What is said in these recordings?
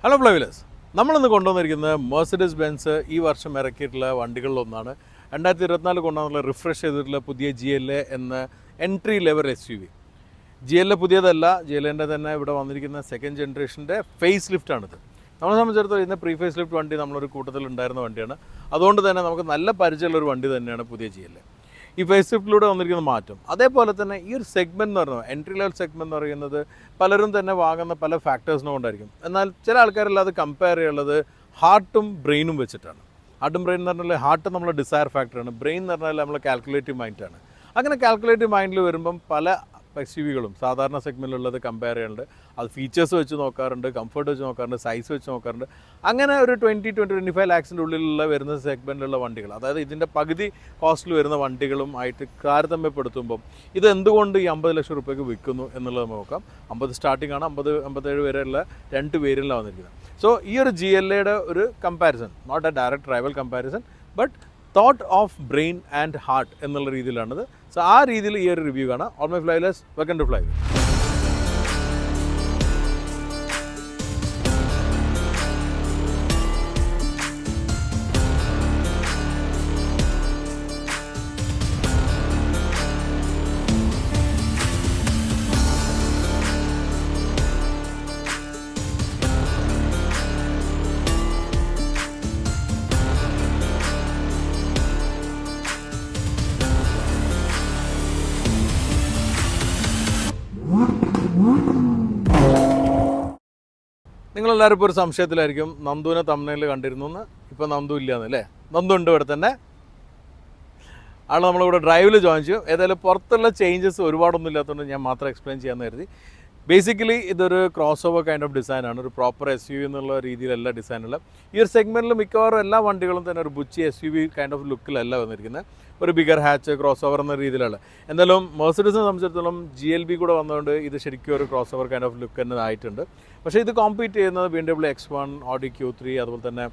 Hello ഫ്ലൈവിലേഴ്സ്, നമ്മളിന്ന് കൊണ്ടുവന്നിരിക്കുന്നത് Mercedes Benz ഈ വർഷം ഇറക്കിയിട്ടുള്ള വണ്ടികളിലൊന്നാണ്. 2024 കൊണ്ടുവന്നുള്ള റിഫ്രഷ് ചെയ്തിട്ടുള്ള പുതിയ GLA എന്ന എൻട്രി ലെവൽ SUV. GLA പുതിയതല്ല, GLAൻ്റെ തന്നെ ഇവിടെ വന്നിരിക്കുന്ന സെക്കൻഡ് ജനറേഷൻ്റെ ഫേസ് ലിഫ്റ്റാണിത്. നമ്മളെ സംബന്ധിച്ചിടത്തോളം ഇന്ന് പ്രീ ഫേസ് ലിഫ്റ്റ് വണ്ടി നമ്മളൊരു കൂട്ടത്തിൽ ഉണ്ടായിരുന്ന വണ്ടിയാണ്. അതുകൊണ്ട് തന്നെ നമുക്ക് നല്ല പരിചയമുള്ളൊരു വണ്ടി തന്നെയാണ് പുതിയ GLA. ഈ ഫേസ് ലിഫ്റ്റിലൂടെ വന്നിരിക്കുന്ന മാറ്റം, അതേപോലെ തന്നെ ഈ ഒരു സെഗ്മെൻറ്റ് എന്ന് പറയുന്നത് എൻട്രി ലെവൽ സെഗ്മെൻറ്റ് എന്ന് പറയുന്നത് പലരും തന്നെ വാങ്ങുന്ന പല ഫാക്ടേഴ്സിനെ കൊണ്ടായിരിക്കും. എന്നാൽ ചില ആൾക്കാരെല്ലാം അത് കമ്പയർ ചെയ്യുള്ളത് ഹാർട്ടും ബ്രെയിനും വെച്ചിട്ടാണ്. ഹാർട്ടും ബ്രെയിൻ എന്ന് പറഞ്ഞാൽ ഹാർട്ട് നമ്മളെ ഡിസയർ ഫാക്ടറാണ്, ബ്രെയിൻ എന്ന് പറഞ്ഞാൽ നമ്മളെ കാൽക്കുലേറ്റീവ് മൈൻഡാണ്. അങ്ങനെ കാൽക്കുലേറ്റീവ് മൈൻഡിൽ വരുമ്പം പല SUVകളും സാധാരണ സെഗ്മെൻറ്റിലുള്ളത് കമ്പയർ ചെയ്യാറുണ്ട്. അത് ഫീച്ചേഴ്സ് വെച്ച് നോക്കാറുണ്ട്, കംഫർട്ട് വെച്ച് നോക്കാറുണ്ട്, സൈസ് വെച്ച് നോക്കാറുണ്ട്. അങ്ങനെ ഒരു 20-25 ലാക്സിൻ്റെ ഉള്ളിലുള്ള വരുന്ന സെഗ്മെൻറ്റിലുള്ള വണ്ടികൾ, അതായത് ഇതിൻ്റെ പകുതി കോസ്റ്റിൽ വരുന്ന വണ്ടികളും ആയിട്ട് താരതമ്യപ്പെടുത്തുമ്പം ഇത് എന്തുകൊണ്ട് ഈ 50 ലക്ഷം രൂപയ്ക്ക് വിൽക്കുന്നു എന്നുള്ളത് നോക്കാം. 50 സ്റ്റാർട്ടിംഗ് ആണ്, 50-57 വരെയുള്ള 2 വേരിയൻ്റിലാണ് വന്നിരിക്കുന്നത്. സോ ഈ ഒരു GLAയുടെ ഒരു comparison, not a direct rival comparison, but thought of brain and heart എന്നുള്ള രീതിയിലാണിത്. സോ ആ രീതിയിൽ ഈ ഒരു റിവ്യൂ കാണാം. All my flywheelers, welcome to Flywheel. നിങ്ങളെല്ലാവരും ഇപ്പോൾ ഒരു സംശയത്തിലായിരിക്കും, നന്ദുവിനെ തമിഴ്നാട്ടിൽ കണ്ടിരുന്നു എന്ന്. ഇപ്പോൾ നന്ദു ഇല്ലയെന്ന് അല്ലേ? നന്ദു ഉണ്ട് ഇവിടെ തന്നെ. ആൾ നമ്മളിവിടെ ഡ്രൈവിൽ ജോയിൻ ചെയ്യും. ഏതായാലും പുറത്തുള്ള ചേഞ്ചസ് ഒരുപാടൊന്നും ഇല്ലാത്തതുകൊണ്ട് ഞാൻ മാത്രം എക്സ്പ്ലെയിൻ ചെയ്യാമെന്ന് കരുതി. ബേസിക്കലി ഇതൊരു ക്രോസ് ഓവർ കൈൻഡ് ഓഫ് ഡിസൈനാണ്, ഒരു പ്രോപ്പർ SUV എന്നുള്ള രീതിയിലല്ല ഡിസൈനുള്ള. ഈ ഒരു സെഗ്മെൻറ്റിൽ മിക്കവാറും എല്ലാ വണ്ടികളും തന്നെ ഒരു ബുച്ചി SUV കൈൻഡ് ഓഫ് ലുക്കിലല്ല വന്നിരിക്കുന്നത്. ഒരു ബിഗർ ഹാച്ച് ക്രോസ് ഓവർ എന്ന രീതിയിലാണ്. എന്തായാലും മെർസിഡീസിനെ സംബന്ധിച്ചിടത്തോളം GLB കൂടെ വന്നതുകൊണ്ട് ഇത് ശരിക്കും ഒരു cross over kind of look തന്നെ ആയിട്ടുണ്ട്. പക്ഷേ ഇത് കോമ്പീറ്റ് ചെയ്യുന്നത് BMW X1, Audi Q3, അതുപോലെ തന്നെ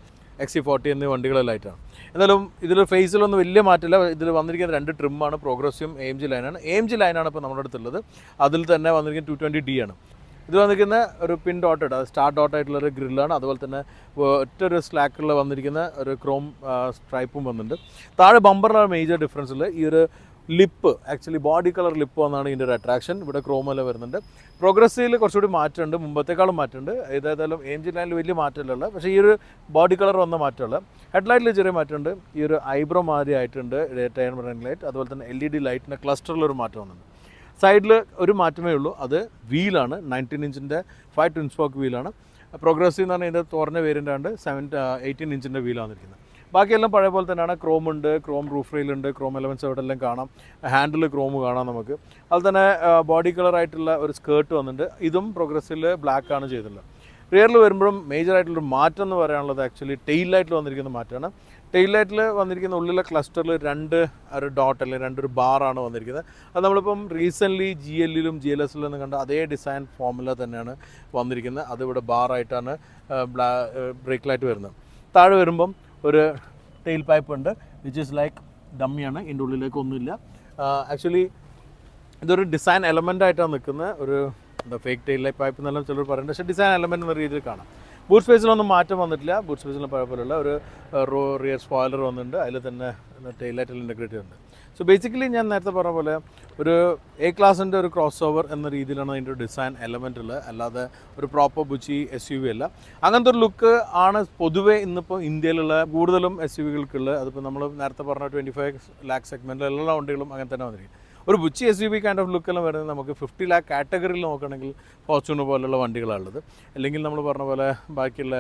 XC40 എന്നീ വണ്ടികളെല്ലായിട്ടാണ്. എന്തായാലും ഇതിൽ ഫേസിലൊന്നും വലിയ മാറ്റമില്ല. ഇതിൽ വന്നിരിക്കുന്ന 2 ട്രിമ്മാണ്, പ്രോഗ്രസീവും AMG ലൈനാണ്. AMG ലൈനാണ് ഇപ്പോൾ നമ്മുടെ അടുത്തുള്ളത്. അതിൽ തന്നെ വന്നിരിക്കുന്ന 220D ആണ്. ഇത് വന്നിരിക്കുന്ന ഒരു പിൻ ഡോട്ടഡ്, അത് സ്റ്റാർ ഡോട്ട് ആയിട്ടുള്ളൊരു ഗ്രില്ലാണ്. അതുപോലെ തന്നെ ഒറ്റൊരു സ്ലാക്കിൽ വന്നിരിക്കുന്ന ഒരു ക്രോം സ്ട്രൈപ്പും വന്നിട്ടുണ്ട്. താഴെ ബമ്പറിലാണ് മേജർ ഡിഫറൻസ് ഉള്ളത്. ഈ ഒരു lip, actually body colour lip വന്നാണ് ഇതിൻ്റെ ഒരു അട്രാക്ഷൻ. ഇവിടെ ക്രോമെല്ലാം വരുന്നുണ്ട്. പ്രോഗ്രസീവിൽ കുറച്ചുകൂടി മാറ്റമുണ്ട്, മുമ്പത്തേക്കാളും മാറ്റമുണ്ട്. ഏതായാലും AMG ലൈനിൽ വലിയ മാറ്റമില്ല, പക്ഷേ ഈ ഒരു ബോഡി കളർ വന്ന മാറ്റമുള്ള. ഹെഡ്ലൈറ്റിൽ ചെറിയ മാറ്റമുണ്ട്. ഈ ഒരു ഐബ്രോ മാതിരി ആയിട്ടുണ്ട് ഡേ ടൈം റണ്ണിംഗ് ലൈറ്റ്. അതുപോലെ തന്നെ LED ലൈറ്റിൻ്റെ ക്ലസ്റ്ററിലൊരു മാറ്റം വന്നിട്ടുണ്ട്. സൈഡിൽ ഒരു മാറ്റമേ ഉള്ളൂ, അത് വീലാണ്. 19 ഇഞ്ചിൻ്റെ 5 ട്വിൻ സ്പോക്ക് വീലാണ്. പ്രോഗ്രസീവ് എന്ന് പറഞ്ഞാൽ ഇതിൻ്റെ തുറന്ന വേരിയൻ്റ് ആണ്. 18 ഇഞ്ചിൻ്റെ വീലാണ് വന്നിരിക്കുന്നത്. ബാക്കിയെല്ലാം പഴയ പോലെ തന്നെയാണ്. ക്രോം ഉണ്ട്, ക്രോം റൂഫ് റെയിലുണ്ട്, ക്രോം എലമെൻറ്റ്സ് അവിടെ എല്ലാം കാണാം. ഹാൻഡിൽ ക്രോം കാണാം നമുക്ക്. അതുപോലെ തന്നെ ബോഡി കളറായിട്ടുള്ള ഒരു സ്കേർട്ട് വന്നിട്ടുണ്ട്. ഇതും പ്രോഗ്രസീവിൽ ബ്ലാക്ക് ആണ് ചെയ്തിട്ടുള്ളത്. റിയറിൽ വരുമ്പോഴും മേജറായിട്ടുള്ളൊരു മാറ്റം എന്ന് പറയാനുള്ളത് ആക്ച്വലി ടെയിൽ ലൈറ്റിൽ വന്നിരിക്കുന്ന മാറ്റമാണ്. ടെയിൽ ലൈറ്റിൽ വന്നിരിക്കുന്ന ഉള്ളിലെ ക്ലസ്റ്ററിൽ 2 ഒരു ഡോട്ട് അല്ലെങ്കിൽ 2 ബാറാണ് വന്നിരിക്കുന്നത്. അത് നമ്മളിപ്പം റീസെൻ്റ്ലി GLയിലും GLSലും കണ്ട അതേ ഡിസൈൻ ഫോമുല തന്നെയാണ് വന്നിരിക്കുന്നത്. അതിവിടെ ബാറായിട്ടാണ് ബ്രേക്ക് ലൈറ്റ് വരുന്നത്. താഴെ വരുമ്പം ഒരു ടെയിൽ പൈപ്പ് ഉണ്ട്, വിച്ച് ഈസ് ലൈക്ക് ഡമ്മിയാണ്. ഇതിൻ്റെ ഉള്ളിലേക്ക് ഒന്നുമില്ല. ആക്ച്വലി ഇതൊരു ഡിസൈൻ എലമെൻ്റ് ആയിട്ടാണ് നിൽക്കുന്നത്. ഒരു ഫേക്ക് ടെയിൽ ലൈറ്റ് പൈപ്പ് എന്നെല്ലാം ചിലർ പറയുന്നുണ്ട്, പക്ഷേ ഡിസൈൻ എലമെൻ്റ് എന്ന രീതിയിൽ കാണാം. ബൂട്ട് സ്പേസിലൊന്നും മാറ്റം വന്നിട്ടില്ല. ബൂട്ട് സ്പേസിൽ പഴയപോലുള്ള ഒരു റിയർ സ്പോയിലർ വന്നിട്ടുണ്ട്. അതിൽ തന്നെ ടെയിൽ ലൈറ്റിൽ ഇൻ്റഗ്രേറ്റ് ചെയ്യുന്നുണ്ട്. സോ ബേസിക്കലി ഞാൻ നേരത്തെ പറഞ്ഞ പോലെ ഒരു A ക്ലാസിൻ്റെ ഒരു ക്രോസ് ഓവർ എന്ന രീതിയിലാണ് അതിൻ്റെ ഒരു ഡിസൈൻ എലമെൻ്റ് ഉള്ളത്, അല്ലാതെ ഒരു പ്രോപ്പർ ബുച്ചി SUV അല്ല. അങ്ങനത്തെ ഒരു ലുക്ക് ആണ് പൊതുവേ ഇന്നിപ്പോൾ ഇന്ത്യയിലുള്ള കൂടുതലും SUVകൾക്കുള്ളത്. അതിപ്പോൾ നമ്മൾ നേരത്തെ പറഞ്ഞ 25 ലാക്ക് സെഗ്മെൻറ്റിൽ എല്ലാ വണ്ടികളും അങ്ങനെ തന്നെ വന്നിരിക്കും. ഒരു ബുച്ചി SUV കൈൻഡ് ഓഫ് ലുക്കെല്ലാം വരുന്നത് നമുക്ക് 50 ലാക്ക് കാറ്റഗറിയിൽ നോക്കുകയാണെങ്കിൽ ഫോർച്യൂണർ പോലുള്ള വണ്ടികളാണുള്ളത്. അല്ലെങ്കിൽ നമ്മൾ പറഞ്ഞ പോലെ ബാക്കിയുള്ള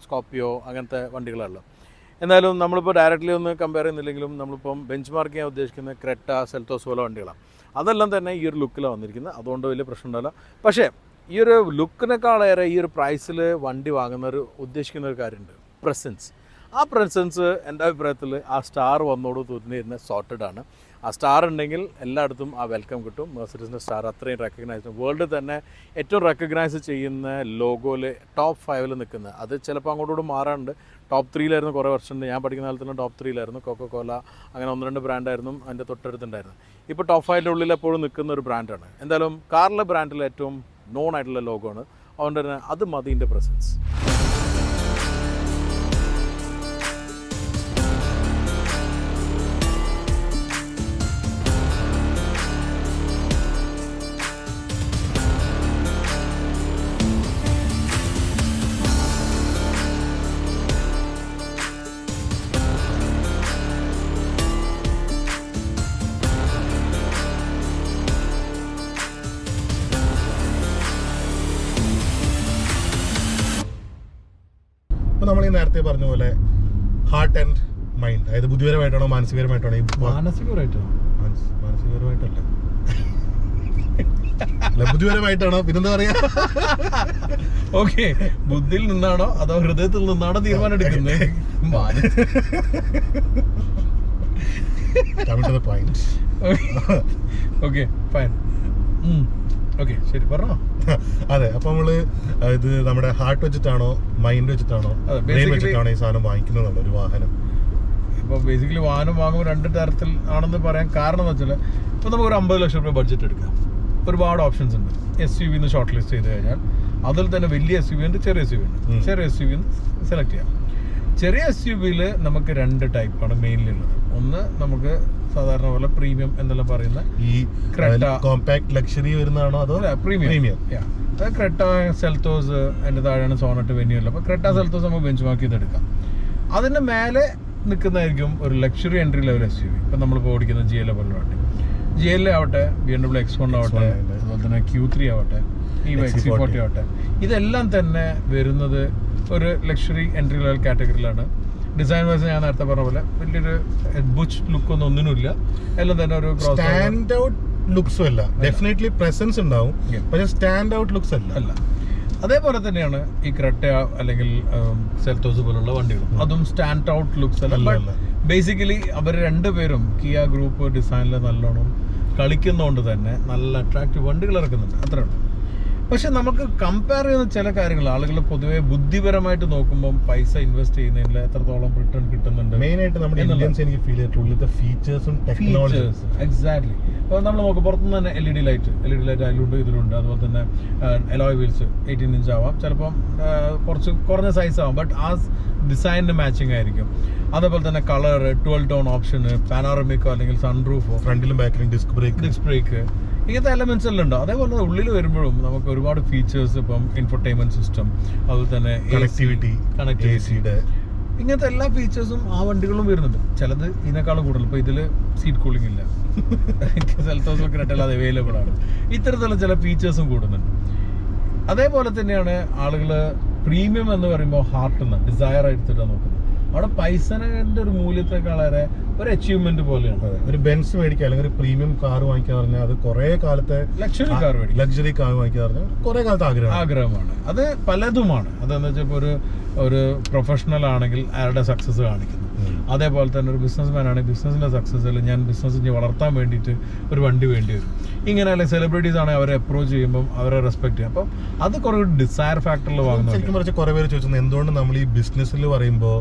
സ്കോർപിയോ അങ്ങനത്തെ വണ്ടികളാണുള്ളത്. എന്തായാലും നമ്മളിപ്പോൾ ഡയറക്റ്റ്ലി ഒന്ന് കമ്പയർ ചെയ്യുന്നില്ലെങ്കിലും നമ്മളിപ്പം ബെഞ്ച് മാർക്ക് ചെയ്യാൻ ഉദ്ദേശിക്കുന്ന ക്രെറ്റ, സെൽത്തോസ് പോലെ വണ്ടികളാണ്. അതെല്ലാം തന്നെ ഈ ഒരു ലുക്കിലാണ് വന്നിരിക്കുന്നത്. അതുകൊണ്ട് വലിയ പ്രശ്നം ഉണ്ടാവില്ല. പക്ഷേ ഈ ഒരു ലുക്കിനേക്കാളേറെ ഈ ഒരു പ്രൈസിൽ വണ്ടി വാങ്ങുന്നവർ ഉദ്ദേശിക്കുന്ന ഒരു കാര്യമുണ്ട്, പ്രസൻസ്. ആ പ്രസൻസ് എൻ്റെ അഭിപ്രായത്തിൽ ആ സ്റ്റാർ വന്നോട് തോന്നിയിരുന്ന സോർട്ടഡ് ആണ്. ആ സ്റ്റാർ ഉണ്ടെങ്കിൽ എല്ലായിടത്തും ആ വെൽക്കം കിട്ടും. മെർസിഡീസിൻ്റെ സ്റ്റാർ അത്രയും റെക്കഗ്നൈസ്, വേൾഡിൽ തന്നെ ഏറ്റവും റെക്കഗ്നൈസ് ചെയ്യുന്ന ലോഗോയിൽ ടോപ്പ് 5 നിൽക്കുന്നത്. അത് ചിലപ്പോൾ അങ്ങോട്ടോട് മാറാറുണ്ട്. ടോപ്പ് 3 കുറേ വർഷം ഞാൻ പഠിക്കുന്ന കാലത്ത് ടോപ്പ് 3 കൊക്കോകോല, അങ്ങനെ 1-2 ബ്രാൻഡായിരുന്നു അതിൻ്റെ തൊട്ടടുത്തുണ്ടായിരുന്നു. ഇപ്പോൾ ടോപ്പ് 5 ഉള്ളിൽ എപ്പോഴും നിൽക്കുന്ന ഒരു ബ്രാൻഡാണ്. എന്തായാലും കാറിലെ ബ്രാൻഡിൽ ഏറ്റവും നോൺ ആയിട്ടുള്ള ലോഗോ ആണ്. അതുകൊണ്ട് തന്നെ അത് മതി ഇതിൻ്റെ പ്രസൻസ്. നമ്മൾ ഈ നേരത്തെ പറഞ്ഞ പോലെ ഹാർട്ട് ആൻഡ് മൈൻഡ്, അതായത് ബുദ്ധിപരമായിട്ടാണോ മാനസികപരമായിട്ടാണോ? മാനസികപരമായിട്ടല്ല, ബുദ്ധിപരമായിട്ടാണോ? പിന്നെന്താ പറയാ, ഓക്കെ, ബുദ്ധിയിൽ നിന്നാണോ അതോ ഹൃദയത്തിൽ നിന്നാണോ തീരുമാനം എടുക്കുന്നത്? ഓക്കെ ഫൈൻ, ഓക്കെ ശരി പറഞ്ഞോ. അതെ, അപ്പൊ നമ്മള് ഇത് നമ്മുടെ ഹാർട്ട് വെച്ചിട്ടാണോ മൈൻഡ് വെച്ചിട്ടാണോ ബ്രെയിൻ വെച്ചിട്ടാണോ ഈ സാധനം വാങ്ങിക്കുന്നത് ഒരു വാഹനം? ഇപ്പൊ ബേസിക്കലി വാഹനം വാങ്ങുമ്പോൾ 2 തരത്തിൽ ആണെന്ന് പറയാൻ കാരണം എന്ന് വെച്ചാൽ, ഇപ്പൊ നമുക്ക് ഒരു 50 ലക്ഷം രൂപ ബഡ്ജറ്റ് എടുക്കാം. ഒരുപാട് ഓപ്ഷൻസ് ഉണ്ട്. SUV ഷോർട്ട് ലിസ്റ്റ് ചെയ്ത് കഴിഞ്ഞാൽ അതിൽ തന്നെ വലിയ SUV ഉണ്ട്, ചെറിയ SUV ഉണ്ട്. ചെറിയ SUV സെലക്ട് ചെയ്യാം. ചെറിയ SUV-ൽ നമുക്ക് 2 ടൈപ്പാണ് മെയിൻലി ഉള്ളത്. ഒന്ന് നമുക്ക് സാധാരണ പോലെ പ്രീമിയം എന്നെല്ലാം പറയുന്ന ഈ കോമ്പാക്ട് ലക്ഷറി വരുന്നതാണോ അതോ പ്രീമിയം? ക്രെറ്റ, സെൽത്തോസ്, അതിന്റെ താഴെയാണ് സോണറ്റ്, വെന്യൂ എല്ലാം. അപ്പോൾ ക്രെറ്റ, സെൽത്തോസ് നമുക്ക് ബെഞ്ച് മാർക്ക് ചെയ്തെടുക്കാം. അതിന്റെ മേലെ നിൽക്കുന്നതായിരിക്കും ഒരു ലക്ഷറി എൻട്രി ലെവൽ SUV. ഇപ്പം നമ്മളിപ്പോൾ ഓടിക്കുന്ന GL പോലുള്ള വണ്ടി, GL ആവട്ടെ, BMW X1 ആവട്ടെ, അതുപോലെ തന്നെ Q3 ആവട്ടെ, XC40 ആവട്ടെ, ഇതെല്ലാം തന്നെ വരുന്നത് ഒരു ലക്ഷറി എൻട്രി ലെവൽ കാറ്റഗറിയിലാണ്. ഡിസൈൻ വൈസ് ഞാൻ നേരത്തെ പറഞ്ഞ പോലെ വലിയൊരു ബുച്ച് ലുക്ക് ഒന്നിനുമില്ല. എല്ലാം തന്നെ ഒരു സ്റ്റാൻഡ് ഔട്ട് ലുക്സും അല്ല. ഡെഫിനറ്റ്ലി പ്രസൻസ് ഉണ്ടാവും, പക്ഷേ സ്റ്റാൻഡ് ഔട്ട് ലുക്സ് അല്ല. അതേപോലെ തന്നെയാണ് ഈ ക്രെറ്റ അല്ലെങ്കിൽ സെൽത്തോസ് പോലുള്ള വണ്ടികളും. അതും സ്റ്റാൻഡ് ഔട്ട് ലുക്സ് അല്ല. ബേസിക്കലി അവർ രണ്ടുപേരും കിയ ഗ്രൂപ്പ് ഡിസൈനിൽ നല്ലോണം കളിക്കുന്നതുകൊണ്ട് തന്നെ നല്ല അട്രാക്റ്റീവ് വണ്ടികൾ ഇറക്കുന്നുണ്ട്, അത്രേ ഉള്ളൂ. പക്ഷെ നമുക്ക് കമ്പയർ ചെയ്യുന്ന ചില കാര്യങ്ങൾ ആളുകൾ പൊതുവെ ബുദ്ധിപരമായിട്ട് നോക്കുമ്പോൾ പൈസ ഇൻവെസ്റ്റ് ചെയ്യുന്നതിൽ എത്രത്തോളം റിട്ടേൺ കിട്ടുന്നുണ്ട്. മെയിനായിട്ട് നമ്മുടെ ഇന്ത്യൻസ് എനിക്ക് ഫീൽ ചെയ്തിട്ടുള്ള ഫീച്ചേഴ്സും ടെക്നോളജിയും. എക്സാക്ട്ലി. അപ്പോൾ നമ്മൾ നോക്കും പുറത്തുനിന്ന് തന്നെ LED ലൈറ്റ് അതിലുണ്ട്, ഇതിലുണ്ട്. അതുപോലെ തന്നെ അലോയ് വീൽസ് 18 ഇഞ്ച് ആവാം, ചിലപ്പം കുറച്ച് കുറഞ്ഞ സൈസ് ആവാം, ബട്ട് ആ ഡിസൈനിന് മാച്ചിങ് ആയിരിക്കും. അതേപോലെ തന്നെ കളർ, 12 ടോൺ ഓപ്ഷന്, പാനോറമിക്കോ അല്ലെങ്കിൽ സൺറൂഫോ, ഫ്രണ്ടിലും ബാക്കിലും ഡിസ്ക് ബ്രേക്ക്, ഇങ്ങനത്തെ എലമെന്റ്സ് എല്ലാം ഉണ്ട്. അതേപോലെ ഉള്ളിൽ വരുമ്പോഴും നമുക്ക് ഒരുപാട് ഫീച്ചേഴ്സ്, ഇപ്പം ഇൻഫർടൈൻമെന്റ് സിസ്റ്റം, അതുപോലെ തന്നെ കണക്ടിവിറ്റി, ഇങ്ങനത്തെ എല്ലാ ഫീച്ചേഴ്സും ആ വണ്ടികളും വരുന്നുണ്ട്. ചിലത് ഇതിനേക്കാളും കൂടുതൽ. ഇപ്പോൾ ഇതിൽ സീറ്റ് കൂളിംഗ് ഇല്ല, സെൽത്തോസിൽ ക്രെറ്റയിൽ അത് അവൈലബിൾ ആണ്. ഇത്തരത്തിലുള്ള ചില ഫീച്ചേഴ്സും കൂടുന്നുണ്ട്. അതേപോലെ തന്നെയാണ് ആളുകൾ പ്രീമിയം എന്ന് പറയുമ്പോൾ ഹാർട്ട് നിന്ന് ഡിസയർ എടുത്തിട്ടാണ് നോക്കുന്നത്. അവിടെ പൈസന്റെ ഒരു മൂല്യത്തെക്കാളേറെ ഒരു അച്ചീവ്മെന്റ് പോലെയാണ്. ഒരു ബെൻസ് മേടിക്കുക അല്ലെങ്കിൽ ഒരു പ്രീമിയം കാർ വാങ്ങിക്കുക പറഞ്ഞാൽ അത് കുറെ കാലത്തെ ലക്ഷറി കാർ വാങ്ങിക്കുക പറഞ്ഞാൽ കുറെ കാലത്തെ ആഗ്രഹമാണ്. അത് പലതുമാണ്. അതെന്ന് വെച്ചാൽ ഇപ്പോൾ ഒരു പ്രൊഫഷണൽ ആണെങ്കിൽ അയാളുടെ സക്സസ് കാണിക്കുന്നു. അതേപോലെ തന്നെ ഒരു ബിസിനസ്മാൻ ആണെങ്കിൽ ബിസിനസിന്റെ സക്സസിൽ ഞാൻ ബിസിനസ് വളർത്താൻ വേണ്ടിയിട്ട് ഒരു വണ്ടി വേണ്ടി വരും. ഇങ്ങനെ അല്ലെങ്കിൽ സെലിബ്രിറ്റീസ് ആണെങ്കിൽ അവരെ അപ്രോച്ച് ചെയ്യുമ്പോൾ അവരെ റെസ്പെക്ട് ചെയ്യും. അപ്പം അത് കുറെ ഡിസയർ ഫാക്ടറിൽ വാങ്ങുന്നു. ശരിക്കും പറഞ്ഞാൽ കുറെ പേര് ചോദിച്ചത് എന്തുകൊണ്ട് നമ്മൾ ഈ ബിസിനസ്സിൽ പറയുമ്പോൾ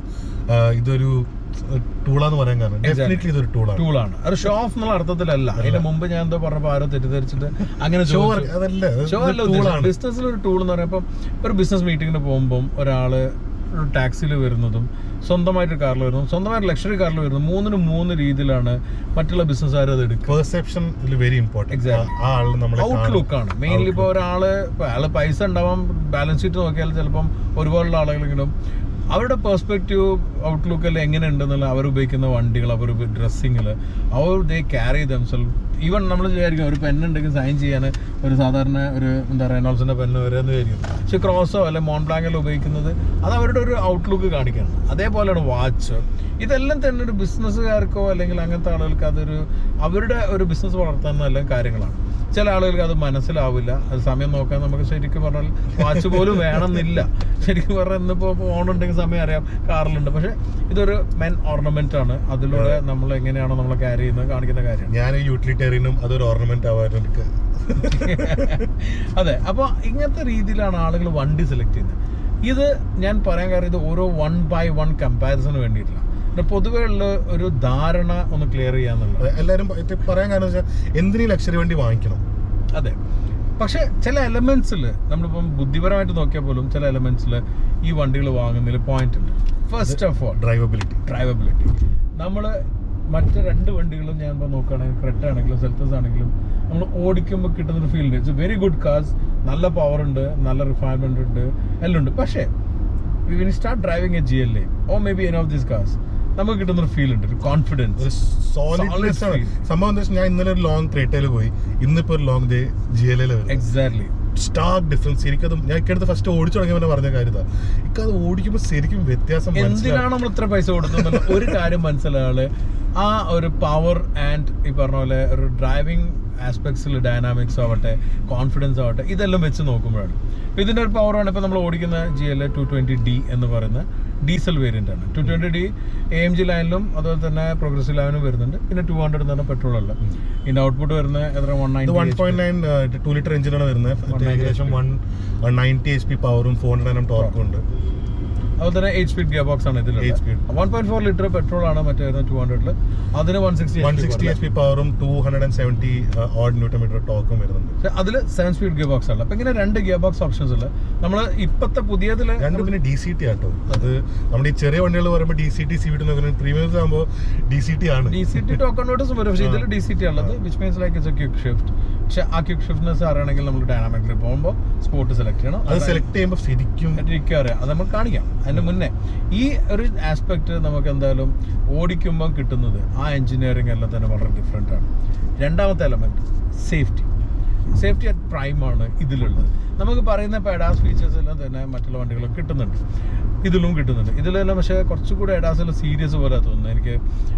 ഇതൊരു ടൂളാന്ന് പറയാൻ കാരണം ഡെഫിനറ്റ്ലി ഇതൊരു ടൂളാണ്. അത് ഷോ ഓഫ് എന്നുള്ള അർത്ഥത്തിലല്ല. അതിന്റെ മുമ്പ് ഞാൻ എന്തോ പറഞ്ഞപ്പോൾ ആരോ തെറ്റിദ്ധരിച്ചിട്ട് അങ്ങനെ ഷോ അല്ല. ബിസിനസ്സിൽ ഒരു ടൂൾ എന്ന് പറയുമ്പോൾ ഒരു ബിസിനസ് മീറ്റിങ്ങിന് പോകുമ്പോൾ ഒരാള് ഒരു ടാക്സിയിൽ വരുന്നതും സ്വന്തമായിട്ട് കാറിൽ വരുന്നതും സ്വന്തമായിട്ട് ലക്ഷറി കാറിൽ വരുന്നതും 3 രീതിയിലാണ് മറ്റുള്ള ബിസിനസ്സുകാർ അത് എടുക്കും. Perception very important. ഔട്ട്ലുക്ക് ആണ് മെയിൻലി. ഇപ്പോൾ അയാള് പൈസ ഉണ്ടാവാൻ ബാലൻസ് ഷീറ്റ് നോക്കിയാൽ ചിലപ്പം ഒരുപാടുള്ള ആളുകളെങ്കിലും അവരുടെ പെർസ്പെക്റ്റീവ് ഔട്ട്ലുക്ക് എല്ലാം എങ്ങനെ ഉണ്ടെന്നുള്ള അവർ ഉപയോഗിക്കുന്ന വണ്ടികൾ, അവർ ഡ്രസ്സിങ്ങിൽ, ദേ ക്യാരി ദംസെൽഫ്. ഈവൻ നമ്മൾ വിചാരിക്കും ഒരു പെന്നുണ്ടെങ്കിൽ സൈൻ ചെയ്യാൻ ഒരു സാധാരണ ഒരു റെനോൾസിന്റെ പെന്ന് വരെ എന്ന് വിചാരിക്കും. പക്ഷെ ക്രോസോ അല്ലെ മോൺബ്ലാങ്കെല്ലാം ഉപയോഗിക്കുന്നത് അത് അവരുടെ ഒരു ഔട്ട്ലുക്ക് കാണിക്കണം. അതേപോലെയാണ് വാച്ച്. ഇതെല്ലാം തന്നെ ഒരു ബിസിനസ്സുകാർക്കോ അല്ലെങ്കിൽ അങ്ങനത്തെ ആളുകൾക്ക് അതൊരു അവരുടെ ഒരു ബിസിനസ് വളർത്താൻ നല്ല കാര്യങ്ങളാണ്. ചില ആളുകൾക്ക് അത് മനസ്സിലാവില്ല. അത് സമയം നോക്കാൻ നമുക്ക് ശരിക്കും പറഞ്ഞാൽ വാച്ച് പോലും വേണമെന്നില്ല. ശരിക്കും പറഞ്ഞാൽ ഇന്നിപ്പോൾ ഫോണുണ്ടെങ്കിൽ സമയം അറിയാം, കാറിലുണ്ട്. പക്ഷെ ഇതൊരു മെൻ ഓർണമെന്റ് ആണ്. അതിലൂടെ നമ്മൾ എങ്ങനെയാണോ നമ്മളെ ക്യാരി ചെയ്യുന്നത് കാണിക്കുന്ന കാര്യമാണ്. ഞാൻ യൂട്ടിലിറ്റേറിയനും അതൊരു ഓർണമെന്റ് ആവാറുണ്ട്. അതെ. അപ്പോൾ ഇങ്ങനത്തെ രീതിയിലാണ് ആളുകൾ വണ്ടി സെലക്ട് ചെയ്യുന്നത്. ഇത് ഞാൻ പറയാൻ കാരണം ഇത് ഓരോ 1 by 1 കമ്പാരിസന് വേണ്ടിയിട്ടില്ല. പൊതുവേ ഉള്ള ഒരു ധാരണ ഒന്ന് ക്ലിയർ ചെയ്യാന്നുള്ളത്. എല്ലാവരും പറയാൻ കാരണം വെച്ചാൽ എന്തിനീ ലക്ഷറി വണ്ടി വാങ്ങിക്കണം. അതെ. പക്ഷെ ചില എലമെന്റ്സിൽ നമ്മളിപ്പം ബുദ്ധിപരമായിട്ട് നോക്കിയാൽ പോലും ചില എലമെന്റ്സിൽ ഈ വണ്ടികൾ വാങ്ങുന്നതിൽ പോയിന്റ് ഉണ്ട്. First of all drivability. നമ്മൾ മറ്റ് 2 വണ്ടികളും ഞാൻ ഇപ്പോൾ നോക്കുകയാണെങ്കിൽ ക്രെറ്റ ആണെങ്കിലും സെൽറ്റോസ് ആണെങ്കിലും നമ്മൾ ഓടിക്കുമ്പോൾ കിട്ടുന്നൊരു ഫീൽ ഉണ്ട്. ഇറ്റ്സ് വെരി ഗുഡ് കാർസ്, നല്ല പവർ ഉണ്ട്, നല്ല റിഫൈൻമെന്റ് ഉണ്ട്, എല്ലാം ഉണ്ട്. പക്ഷേ when you start driving a GLA or maybe any of these cars, നമുക്ക് കിട്ടുന്നൊരു ഫീൽ ഉണ്ട്, ഒരു കോൺഫിഡൻസ്, സോളിഡ്നെസ് ആണ് സംഭവം. എന്താ വെച്ചാൽ ഞാൻ ഇന്നലെ ഒരു ലോങ് ക്രെറ്റയിൽ പോയി, ഇന്നിപ്പോ ഒരു long day GLA exactly stark difference. എനിക്കത് ഞാൻ ഇക്കടുത്ത് ഫസ്റ്റ് ഓടിച്ചു തുടങ്ങിയവരെ പറഞ്ഞ കാര്യത്താ, എനിക്കത് ഓടിക്കുമ്പോൾ ശരിക്കും വ്യത്യാസം. എന്തിനാണ് നമ്മൾ ഇത്ര പൈസ കൊടുക്കുന്നത് ഒരു കാര്യം മനസ്സിലാള്, ആ ഒരു പവർ ആൻഡ് ഈ പറഞ്ഞ പോലെ ഒരു ഡ്രൈവിംഗ് ആസ്പെക്ട്സിൽ ഡൈനാമിക്സ് ആവട്ടെ, കോൺഫിഡൻസ് ആവട്ടെ, ഇതെല്ലാം വെച്ച് നോക്കുമ്പോഴാണ്. അപ്പോൾ ഇതിൻ്റെ ഒരു പവറാണ് ഇപ്പോൾ നമ്മൾ ഓടിക്കുന്ന GLA 220D എന്ന് പറയുന്ന ഡീസൽ വേരിയൻ്റ് ആണ്. 220D AMG ലൈനിലും അതുപോലെ തന്നെ പ്രോഗ്രസീവ് ലൈനിലും വരുന്നുണ്ട്. പിന്നെ 200 എന്ന് പറഞ്ഞാൽ പെട്രോൾ അല്ല. ഇതിൻ്റെ ഔട്ട്പുട്ട് വരുന്നത് എത്ര 1.9 2 ലിറ്റർ എഞ്ചിനാണ് വരുന്നത്. ഏകദേശം 190 HP പവറും 400 Nm ടോർക്കും ഉണ്ട്. അതുപോലെ തന്നെ 8 സ്പീഡ് ഗിയർ ബോക്സ് ആണ് ഇതിൽ. 1.4 ലിറ്റർ പെട്രോൾ ആണ് മറ്റേ 200ൽ. അതിന് 160 HP പവറും 270 ഓഡ് ന്യൂട്ടൺ മീറ്റർ ടോർക്കും വരുന്നുണ്ട്. അതിൽ 7 സ്പീഡ് ഗിയർ ബോക്സ് ആണ്. അപ്പൊ ഇങ്ങനെ 2 ഗിയർ ബോക്സ് ഓപ്ഷൻസ് ഉള്ള നമ്മൾ ഇപ്പത്തെ പുതിയതിൽ 2 പിന്നെ DCT ആട്ടോ. അത് നമ്മുടെ ഈ ചെറിയ വണ്ടികൾ പറയുമ്പോൾ DCT CVT നോക്കുന്നത്, പ്രീമിയം ആകുമ്പോൾ DCT ആണ്. DCT ടോക്ക് കൺവേർട്ടേഴ്സ് വരും, പക്ഷേ ഇതിൽ DCT ഉള്ളത്, which means like it's A quick shift. പക്ഷെ ആ ക്വിക്ക് ഷിഫ്റ്റ്നെസ് അറിയണമെങ്കിൽ നമ്മൾ ഡൈനാമിക്കിൽ പോകുമ്പോൾ സ്പോർട്ട് സെലക്ട് ചെയ്യണം. അത് സെലക്ട് ചെയ്യുമ്പോൾ ശരിക്കും അറിയാം, അത് നമുക്ക് കാണിക്കാം. അതിന് മുന്നേ ഈ ഒരു ആസ്പെക്ട് നമുക്ക് എന്തായാലും ഓടിക്കുമ്പോൾ കിട്ടുന്നത് ആ എഞ്ചിനീയറിംഗ് എല്ലാം തന്നെ വളരെ ഡിഫറെൻ്റ് ആണ്. രണ്ടാമത്തെ എലമെന്റ് സേഫ്റ്റി അറ്റ് പ്രൈം ആണ് ഇതിലുള്ളത്. നമുക്ക് പറയുന്ന പെഡാസ് ഫീച്ചേഴ്സ് എല്ലാം തന്നെ മറ്റുള്ള വണ്ടികളും കിട്ടുന്നുണ്ട്, ഇതിലും കിട്ടുന്നുണ്ട്. ഇതിലെല്ലാം പക്ഷേ കുറച്ചുകൂടി എഡാസിൽ സീരിയസ് പോലെ തോന്നുന്നു എനിക്ക്.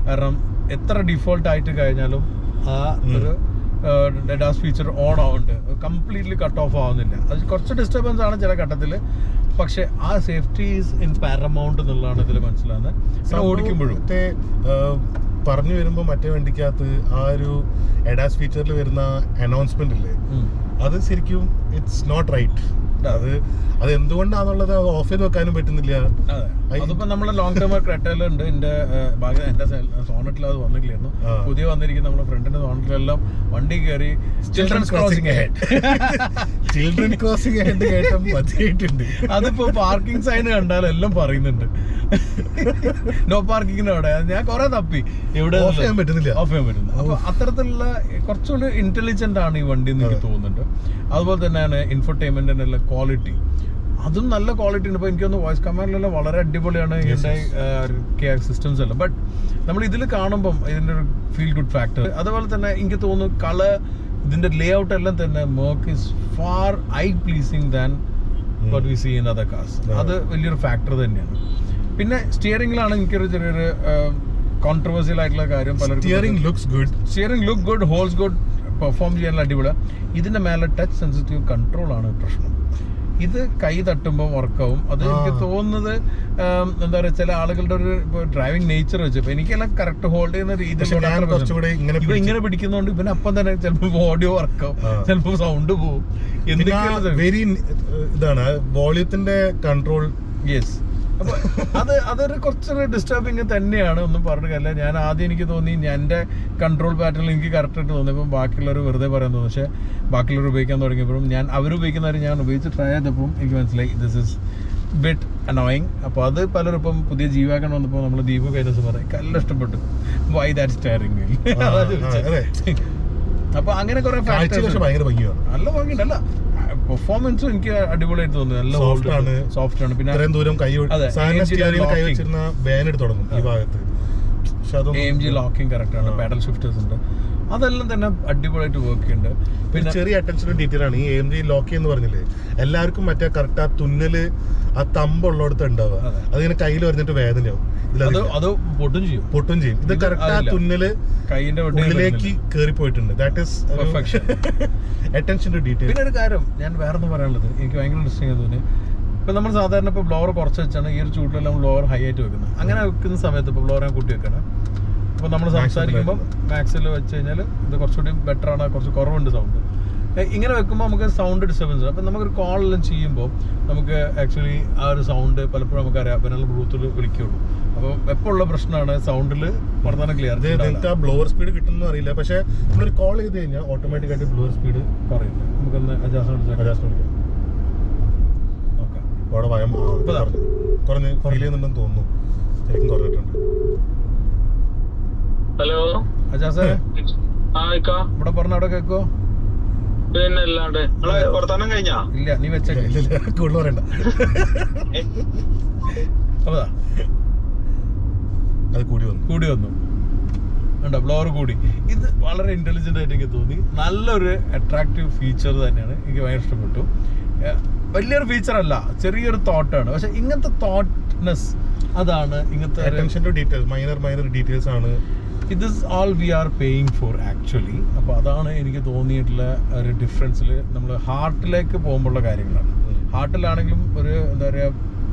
കാരണം എത്ര ഡിഫോൾട്ട് ആയിട്ട് കഴിഞ്ഞാലും ആ ഒരു ഡാസ് ഫീച്ചർ ഓൺ ആവുന്നുണ്ട്, കംപ്ലീറ്റ്ലി കട്ട് ഓഫ് ആവുന്നില്ല. അത് കുറച്ച് ഡിസ്റ്റർബൻസ് ആണ് ചില ഘട്ടത്തിൽ, പക്ഷെ ആ സേഫ്റ്റി ഈസ് ഇൻ പാരമൗണ്ട് എന്നുള്ളതാണ് ഇതിൽ മനസ്സിലാകുന്നത്. ഓടിക്കുമ്പോഴും പറഞ്ഞു വരുമ്പോൾ മറ്റേ വണ്ടിക്കകത്ത് ആ ഒരു എഡാസ് ഫീച്ചറിൽ വരുന്ന അനൗൺസ്മെന്റ് ഇല്ലേ, അത് ശരിക്കും ഇറ്റ്സ് നോട്ട് റൈറ്റ്. അത് എന്തുകൊണ്ടാന്നുള്ളത് ഓഫ് ചെയ്ത് വെക്കാനും പറ്റുന്നില്ല. അതിപ്പോ നമ്മുടെ ലോങ് ടേം ക്രെറ്റയിലുണ്ട്. എന്റെ സോണറ്റിൽ അത് വന്നിട്ടില്ലായിരുന്നു. പുതിയ വന്നിരിക്കുന്ന നമ്മുടെ ഫ്രണ്ടിന്റെ സോണറ്റിലെല്ലാം വണ്ടി കയറി ചിൽഡ്രൻസ് ക്രോസിംഗ് ഹെഡ് കേട്ടം പറ്റിയിട്ടുണ്ട്. അതിപ്പോ പാർക്കിംഗ് സൈൻ കണ്ടാൽ എല്ലാം പറയുന്നുണ്ട് നോ പാർക്കിങ്ങിന് അവിടെ. ഞാൻ കുറെ തപ്പി, എവിടെ ഓഫ് ചെയ്യാൻ പറ്റുന്നില്ല. അപ്പൊ അത്തരത്തിലുള്ള കുറച്ചുകൂടി ഇന്റലിജന്റ് ആണ് ഈ വണ്ടി എന്ന് എനിക്ക് തോന്നുന്നുണ്ട്. അതുപോലെ തന്നെയാണ് ഇൻഫോർടൈൻമെന്റിന്റെ എല്ലാം ക്വാളിറ്റി, അതും നല്ല ക്വാളിറ്റി ഉണ്ട്. ഇപ്പോൾ എനിക്കൊന്ന് വോയിസ് കമാൻഡിലെല്ലാം വളരെ അടിപൊളിയാണ് ഇതിൻ്റെ സിസ്റ്റംസ് എല്ലാം. ബട്ട് നമ്മൾ ഇതിൽ കാണുമ്പം ഇതിൻ്റെ ഒരു ഫീൽ ഗുഡ് ഫാക്ടർ. അതുപോലെ തന്നെ എനിക്ക് തോന്നുന്നു കളർ, ഇതിൻ്റെ ലേ ഔട്ട് എല്ലാം തന്നെ Merc is far eye pleasing than what we see in other cars. അത് വലിയൊരു ഫാക്ടർ തന്നെയാണ്. പിന്നെ സ്റ്റിയറിംഗിലാണ് എനിക്കൊരു ചെറിയൊരു കോൺട്രവേഴ്സ്യൽ ആയിട്ടുള്ള കാര്യം. പലർക്കും steering look good, holds good, perform ചെയ്യാനുള്ള അടിപൊളി. ഇതിൻ്റെ മേലെ ടച്ച് സെൻസിറ്റീവ് കൺട്രോൾ ആണ് പ്രശ്നം. ഇത് കൈ തട്ടുമ്പോൾ വർക്കാവും. അത് എനിക്ക് തോന്നുന്നത് എന്താ പറയുക, ചില ആളുകളുടെ ഒരു ഡ്രൈവിംഗ് നേച്ചർ വെച്ചപ്പോൾ എനിക്കെല്ലാം കറക്റ്റ് ഹോൾഡ് ചെയ്യുന്ന രീതി ഇങ്ങനെ പിടിക്കുന്നതുകൊണ്ട് ഇവന് അപ്പം തന്നെ ചിലപ്പോൾ ഓഡിയോ വർക്കാവും, ചിലപ്പോൾ സൗണ്ട് പോവും. വെരി ഇതാണ് വോളിയത്തിന്റെ കൺട്രോൾ. യെസ്, അപ്പൊ അതൊരു കുറച്ചൊരു ഡിസ്റ്റർബിങ് തന്നെയാണ്, ഒന്നും പറഞ്ഞ കാര്യമില്ല. ഞാൻ ആദ്യം എനിക്ക് തോന്നി എൻ്റെ കൺട്രോൾ പാറ്റേണിൽ എനിക്ക് കറക്റ്റായിട്ട് തോന്നിയപ്പം ബാക്കിയുള്ളവർ വെറുതെ പറയാൻ തോന്നി. പക്ഷേ ബാക്കിയുള്ളവർ ഉപയോഗിക്കാൻ തുടങ്ങിയപ്പോഴും അവരുപയോഗിക്കുന്നവർ ഞാൻ ഉപയോഗിച്ച് ട്രൈ ചെയ്തപ്പം എനിക്ക് മനസ്സിലായി ദിസ് ഇസ് ബിറ്റ് അനോയിങ്. അപ്പോൾ അത് പലരും ഇപ്പം പുതിയ ജീവാക്കാൻ വന്നപ്പോൾ നമ്മൾ ദീപു കൈലസ് പറയും എല്ലാം ഇഷ്ടപ്പെട്ടു, വൈ ദാറ്റ് സ്റ്റിയറിംഗ് വീൽ. അപ്പൊ അങ്ങനെ കുറെ നല്ല ഭംഗിയുണ്ടല്ല, പെർഫോമൻസും എനിക്ക് അടിപൊളിയായിട്ട് തോന്നുന്നു. നല്ല സോഫ്റ്റ് ആണ്. പിന്നെ AMG ലോക്കിംഗ് കറക്റ്റ് ആണ്, പാഡൽ ഷിഫ്റ്റേഴ്സ് ഉണ്ട്, അതെല്ലാം തന്നെ അടിപൊളിയായിട്ട് വർക്ക് ചെയ്യുന്നുണ്ട്. പിന്നെ ചെറിയ അറ്റൻഷൻ ഡീറ്റെയിൽ ആണ് ഈ AMG ലോക്ക് എന്ന് പറഞ്ഞില്ലേ. എല്ലാവർക്കും മറ്റേ കറക്റ്റ് ആ തുന്നല് ആ തമ്പുള്ളടത്ത് ഉണ്ടാവുക, അതിങ്ങനെ കയ്യിൽ വരുന്നിട്ട് വേദനയാവും, അത് പൊട്ടും ചെയ്യും. ഇത് കറക്റ്റ് ആ തുന്നല് കൈയിന്റെ ഉള്ളിലേക്ക് കേറി പോയിട്ടുണ്ട്. That is perfection, attention to detail. പിന്നെ ഒരു കാര്യം ഞാൻ വേറൊന്നും പറയാനുള്ളത്, എനിക്ക് ഭയങ്കര ഇൻട്രസ്റ്റിംഗ് തോന്നി. ഇപ്പൊ നമ്മൾ സാധാരണ ഇപ്പൊ ബ്ലോവർ കുറച്ച് വെച്ചാണ് ഈ ഒരു ചൂട്ടിലെല്ലാം ബ്ലോവർ ഹൈ ആയിട്ട് വെക്കുന്നത്. അങ്ങനെ വെക്കുന്ന സമയത്ത് ഇപ്പൊ ബ്ലോവർ കൂട്ടി വെക്കണം. അപ്പൊ നമ്മൾ സംസാരിക്കുമ്പോൾ മാക്സിൽ വെച്ച് കഴിഞ്ഞാൽ ഇത് കുറച്ചുകൂടി ബെറ്റർ ആണ്, കുറച്ച് കുറവുണ്ട് സൗണ്ട്. ഇങ്ങനെ വെക്കുമ്പോൾ നമുക്ക് സൗണ്ട് ഡിസ്റ്റർബൻസ് ഉണ്ട്. അപ്പം നമുക്കൊരു കോളെല്ലാം ചെയ്യുമ്പോൾ നമുക്ക് ആക്ച്വലി ആ ഒരു സൗണ്ട് പലപ്പോഴും നമുക്കറിയാം പിന്നെ ബ്ലൂടൂത്തിൽ വിളിക്കുള്ളൂ. അപ്പോൾ എപ്പോൾ ഉള്ള പ്രശ്നമാണ് സൗണ്ടിൽ വർത്തമാനം ക്ലിയർ. നിങ്ങൾക്ക് ആ ബ്ലോവർ സ്പീഡ് കിട്ടുമെന്ന് അറിയില്ല, പക്ഷേ നമ്മളൊരു കോൾ ചെയ്ത് കഴിഞ്ഞാൽ ഓട്ടോമാറ്റിക്കായിട്ട് ബ്ലോവർ സ്പീഡ് പറയില്ല. നമുക്കൊന്ന് അജാസ്റ്റ് വിളിക്കാം. ഓക്കെ, അവിടെ ഭയം കുറഞ്ഞ് ഫീൽ ചെയ്യുന്നുണ്ടെന്ന് തോന്നുന്നു. ശരിക്കും കുറഞ്ഞിട്ടുണ്ട്. ഹലോ അജാസേ, ഇവിടെ പറഞ്ഞ അവിടെ കേൾക്കോ? പിന്നെ അല്ലാണ്ട് വർത്താനം കഴിഞ്ഞാ? ഇല്ല, നീ വെച്ചേക്ക്. കൂടുതൽ പറയണ്ട. അതാ അത് കൂടി വന്നു ഉണ്ടോ, ബ്ലോവർ കൂടി. ഇത് വളരെ ഇന്റലിജന്റ് ആയിട്ട് എനിക്ക് തോന്നി. നല്ലൊരു അട്രാക്റ്റീവ് ഫീച്ചർ തന്നെയാണ്, എനിക്ക് ഭയങ്കര ഇഷ്ടപ്പെട്ടു. വലിയൊരു ഫീച്ചർ അല്ല, ചെറിയൊരു തോട്ടാണ്. പക്ഷെ ഇങ്ങനത്തെ തോട്ട്നെസ് അതാണ് ഇങ്ങനത്തെ attention to details, minor details ആണ്. ഇത് all we are paying for actually. അപ്പോൾ അതാണ് എനിക്ക് തോന്നിയിട്ടുള്ള ഒരു ഡിഫറൻസിൽ. നമ്മൾ ഹാർട്ടിലേക്ക് പോകുമ്പോഴുള്ള കാര്യങ്ങളാണ്. ഹാർട്ടിലാണെങ്കിലും ഒരു എന്താ പറയുക,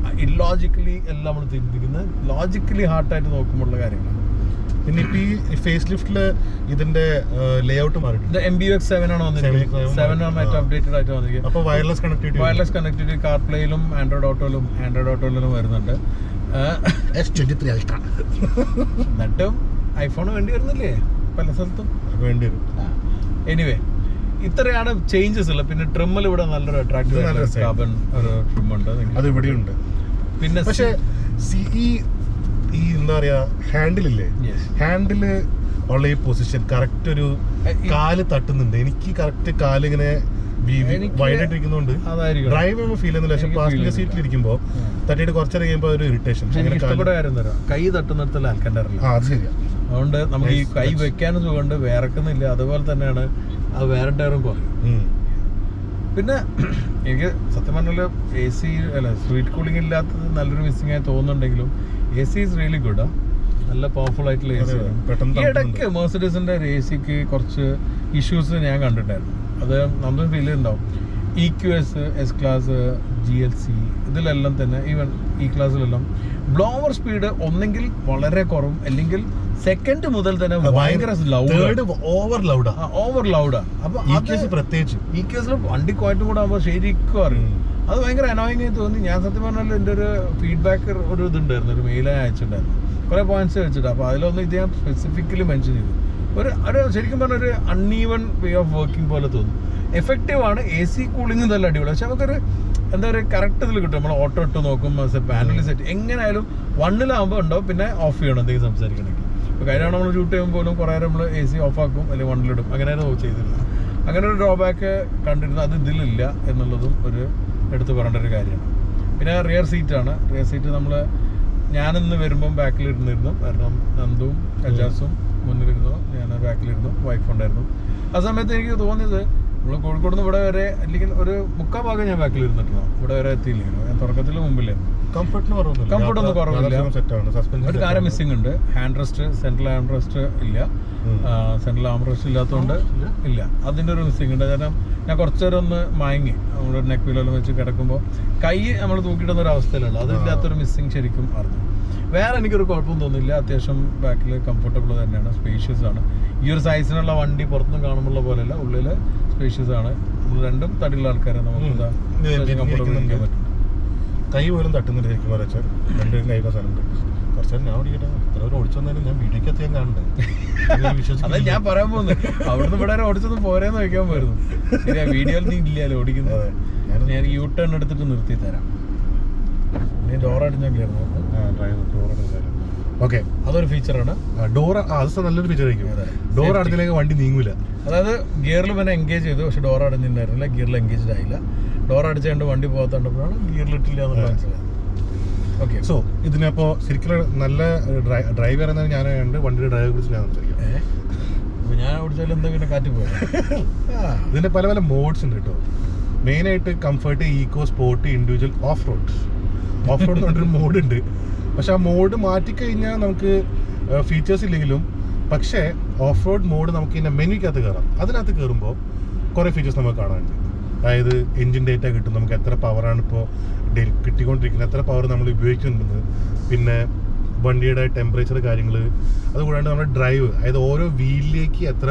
ഇല്ലോജിക്കലി എല്ലാം നമ്മൾ ചിന്തിക്കുന്നത് ലോജിക്കലി ഹാർട്ടായിട്ട് നോക്കുമ്പോഴുള്ള കാര്യങ്ങളാണ്. പിന്നെ ഇപ്പൊ ഈ ഫേസ് ലിഫ്റ്റില് ഇതിന്റെ ലേഔട്ട് മാറിയിട്ടുണ്ട്. MBUX 7 ആണ് വന്നിരിക്കുന്നത്. 7 ആണ് ഏറ്റവും അപ്ഡേറ്റഡ് ആയിട്ട് വന്നിരിക്കുന്നത്. അപ്പോൾ വയർലെസ് കണക്ടിവിറ്റി കാർപ്ലേയിലും ആൻഡ്രോയിഡ് ഓട്ടോയിലും വരുന്നുണ്ട്. S23 Ultra എന്നിട്ടും ഐഫോൺ വേണ്ടി വരുന്നില്ലേ പല സ്ഥലത്തും? വേണ്ടി വരും. എനിവേ, ഇത്രയാണ് ചേഞ്ചസ് ഉള്ളത്. പിന്നെ ട്രിമ്മിൽ ഇവിടെ നല്ലൊരു അട്രാക്റ്റീവ് കാർബൺ ഒരു ട്രിം ഉണ്ട്, അത് ഇവിടെയുണ്ട്. പിന്നെ പക്ഷേ ഈ എന്താ പറയാ, ഹാൻഡിലില്ലേ, ഹാൻഡില് ഉള്ള ഈ പൊസിഷൻ കറക്റ്റ് ഒരു കാല് തട്ടുന്നുണ്ട്. എനിക്ക് കറക്റ്റ് കാലിങ്ങനെ വൈഡായിട്ടിരിക്കുന്നതുകൊണ്ട് ഡ്രൈവ് ചെയ്യുമ്പോൾ ഫീൽ ചെയ്യുന്നില്ല. പക്ഷെ പാസഞ്ചർ സീറ്റിൽ ഇരിക്കുമ്പോൾ തട്ടിയിട്ട് കുറച്ചേരം കഴിയുമ്പോൾ ഒരു ഇറിറ്റേഷൻ. കൈ തട്ടുന്നിടത്തല്ല ആൽക്കണ്ടറില്ല. അതുകൊണ്ട് നമുക്ക് ഈ കൈ വെക്കാനും സുഖമുണ്ട്, വേർക്കുന്നില്ല. അതുപോലെ തന്നെയാണ് അത് വേറെ ടയറും കുറയും. പിന്നെ എനിക്ക് സത്യം പറഞ്ഞാൽ AC അല്ല, സ്ട്രീറ്റ് കൂളിംഗ് ഇല്ലാത്തത് നല്ലൊരു മിസ്സിംഗ് ആയി തോന്നുന്നുണ്ടെങ്കിലും AC ഈസ് റിയലി ഗുഡ്. നല്ല പവർഫുൾ ആയിട്ടുള്ള AC ആണ്. ഈ ഇടയ്ക്ക് മെർസിഡീസിന്റെ ഒരു AC-ക്ക് കുറച്ച് ഇഷ്യൂസ് ഞാൻ കണ്ടിട്ടുണ്ടായിരുന്നു. അത് നമ്മൾ ഫീൽ ചെയ്യുന്നുണ്ടാവും. EQS, S ക്ലാസ്, GLC ഇതിലെല്ലാം തന്നെ, ഈവൻ ഈ ക്ലാസ്സിലെല്ലാം ബ്ലോവർ സ്പീഡ് ഒന്നെങ്കിൽ വളരെ കുറവും, അല്ലെങ്കിൽ സെക്കൻഡ് മുതൽ തന്നെ ഭയങ്കര ഓവർ ലൗഡാ. അപ്പൊ പ്രത്യേകിച്ച് EQS വണ്ടി കോയറ്റും കൂടെ ആകുമ്പോൾ ശരിക്കും അറിയും. അത് ഭയങ്കര അനോയിങ് ആയി തോന്നി. ഞാൻ സത്യം പറഞ്ഞാൽ എൻ്റെ ഒരു ഫീഡ്ബാക്ക് ഒരു ഇതുണ്ടായിരുന്നു, ഒരു മെയിലായി അയച്ചിട്ടുണ്ടായിരുന്നു, കുറേ പോയിന്റ്സ് വെച്ചിട്ട്. അപ്പോൾ അതിലൊന്നും ഇത് ഞാൻ സ്പെസിഫിക്കലി മെൻഷൻ ചെയ്തു. ഒരു ശരിക്കും പറഞ്ഞ ഒരു അൺഈവൻ വേ ഓഫ് വർക്കിംഗ് പോലെ തോന്നും. എഫക്റ്റീവ് ആണ്. AC കൂളിംഗ് നല്ല അടിപൊളി. പക്ഷെ നമുക്കൊരു എന്താ പറയുക, കറക്റ്റ് ഇതിൽ കിട്ടും. നമ്മൾ ഓട്ടോ ഇട്ട് നോക്കും, പാനൽ സെറ്റ് എങ്ങനെയായാലും 1-ലാകുമ്പോൾ ഉണ്ടാവും. പിന്നെ ഓഫ് ചെയ്യണം എന്തെങ്കിലും സംസാരിക്കണമെങ്കിൽ. ഇപ്പോൾ കഴിഞ്ഞ നമ്മൾ ഷൂട്ട് ചെയ്യുമ്പോൾ പോലും കുറേ നമ്മൾ AC ഓഫാക്കും, അല്ലെങ്കിൽ 1-ലിടും. അങ്ങനെയാണ് ചെയ്തില്ല. അങ്ങനെ ഒരു ഡ്രോബാക്ക് കണ്ടിരുന്നു. അത് ഇതിലില്ല എന്നുള്ളതും ഒരു എടുത്ത് പറയേണ്ട ഒരു കാര്യമാണ്. പിന്നെ റിയർ സീറ്റാണ്. റിയർ സീറ്റ് ഞാനിന്ന് വരുമ്പം ബാക്കിലിരുന്നിരുന്നു. കാരണം നന്ദുവും അജാസും മുന്നിലിരുന്നു, ഞാൻ ബാക്കിലിരുന്നു, വൈഫ് ഉണ്ടായിരുന്നു. ആ സമയത്ത് എനിക്ക് തോന്നിയത് നമ്മൾ കോഴിക്കോട് നിന്ന് ഇവിടെ വരെ, അല്ലെങ്കിൽ ഒരു 3/4 ഭാഗം ഞാൻ ബാക്കിലിരുന്നിട്ടുണ്ടോ, ഇവിടെ വരെ എത്തിയില്ലെങ്കിലും. ഞാൻ തുടക്കത്തിൽ മുമ്പില്ലേ, കംഫർട്ടൊന്നും കുറവില്ല. ഒരു കാര്യം മിസ്സിംഗ് ഉണ്ട്, hand rest, central hand rest ഇല്ല. സെൻട്രൽ ആം റെസ്റ്റ് ഇല്ലാത്തതുകൊണ്ട് ഇല്ല. അതിൻ്റെ ഒരു മിസ്സിംഗ് ഉണ്ട്. കാരണം ഞാൻ കുറച്ചു നേരം ഒന്ന് മയങ്ങി, നമ്മുടെ നെക്ക് വീലെല്ലാം വെച്ച് കിടക്കുമ്പോൾ കൈ നമ്മൾ തൂക്കിയിടുന്ന ഒരു അവസ്ഥയിലുള്ളൂ. അതില്ലാത്തൊരു മിസ്സിംഗ് ശരിക്കും അറിഞ്ഞു. വേറെ എനിക്കൊരു കുഴപ്പമൊന്നും തോന്നില്ല. അത്യാവശ്യം ബാക്കിൽ കംഫർട്ടബിൾ തന്നെയാണ്, സ്പേഷ്യസ് ആണ്. ഈ ഒരു സൈസിനുള്ള വണ്ടി പുറത്തുനിന്ന് കാണുമ്പോൾ പോലെയല്ല, ഉള്ളിൽ സ്പേഷ്യസ് ആണ്. നമ്മൾ രണ്ടും തടിയുള്ള ആൾക്കാരെ നമുക്ക് കംഫർട്ടബിൾ ഇരിക്കാൻ പറ്റും. കൈ പോലും തട്ടുന്നില്ല ശരിക്കും പറയാച്ചാൽ. രണ്ടുപേരും കൈ സാധനമുണ്ട്. കുറച്ചേരം ഞാൻ ഓടിക്കട്ടെ, ഇത്ര ഓടിച്ചു വന്നാലും ഞാൻ വീഡിയോക്ക് എത്തിയാൻ കാണണ്ടേ. അതെ ഞാൻ പറയാൻ പോകുന്നത്, അവിടുന്ന് ഇവിടെ ഓടിച്ചൊന്നും പോരേന്ന് വയ്ക്കാൻ പോയിരുന്നു. ശരിയാ, വീഡിയോയിൽ നീ ഇല്ലല്ലോ ഓടിക്കുന്നത്. ഞാൻ U-ടേൺ എടുത്തിട്ട് നിർത്തി തരാം. ഡോർ അടിഞ്ഞാൽ ക്ലിയർ ഓക്കെ, അതൊരു ഫീച്ചറാണ്. ഡോർ അത് നല്ലൊരു ഫീച്ചർ ആയിരിക്കും. ഡോർ അടഞ്ഞില്ലെങ്കിൽ വണ്ടി നീങ്ങൂല. അതായത് ഗിയറിൽ പിന്നെ എൻഗേജ് ചെയ്തു, പക്ഷെ ഡോർ അടഞ്ഞിട്ടുണ്ടായിരുന്നില്ല, ഗിയറിൽ എൻഗേജ്ഡ് ആയില്ല. ഡോർ അടിച്ചുകൊണ്ട് വണ്ടി പോകാത്തപ്പോഴാണ് ഗിയറിലിട്ടില്ല എന്നുള്ള മനസ്സിലായത്. ഓക്കെ, സോ ഇതിനപ്പോൾ ശരിക്കും നല്ല ഡ്രൈവ് ചെയ്യുന്നത് ഞാനുണ്ട്. വണ്ടിയുടെ ഡ്രൈവറെ കുറിച്ച് ഞാൻ സംസാരിക്കാം. ഞാൻ ഓടിച്ചാലും എന്തെങ്കിലും കാറ്റ് പോയി. ഇതിൻ്റെ പല പല മോഡ്സ് ഉണ്ട് കേട്ടോ. മെയിനായിട്ട് comfort, Eeco, sport, individual, off road എന്ന് പറഞ്ഞൊരു മോഡുണ്ട്. പക്ഷെ ആ മോഡ് മാറ്റിക്കഴിഞ്ഞാൽ നമുക്ക് ഫീച്ചേഴ്സ് ഇല്ലെങ്കിലും, പക്ഷേ ഓഫ് റോഡ് മോഡ് നമുക്ക് ഇതിൻ്റെ മെനുക്കകത്ത് കയറാം. അതിനകത്ത് കയറുമ്പോൾ കുറേ ഫീച്ചേഴ്സ് നമുക്ക് കാണാനുണ്ട്. അതായത് എൻജിൻ ഡേറ്റ കിട്ടും, നമുക്ക് എത്ര പവറാണ് ഇപ്പോൾ കിട്ടിക്കൊണ്ടിരിക്കുന്നത്, എത്ര പവർ നമ്മൾ ഉപയോഗിക്കുന്നുണ്ടെന്ന്, പിന്നെ വണ്ടിയുടെ ടെമ്പറേച്ചർ കാര്യങ്ങൾ, അതുകൂടാണ്ട് നമ്മുടെ ഡ്രൈവ്, അതായത് ഓരോ വീലിലേക്ക് എത്ര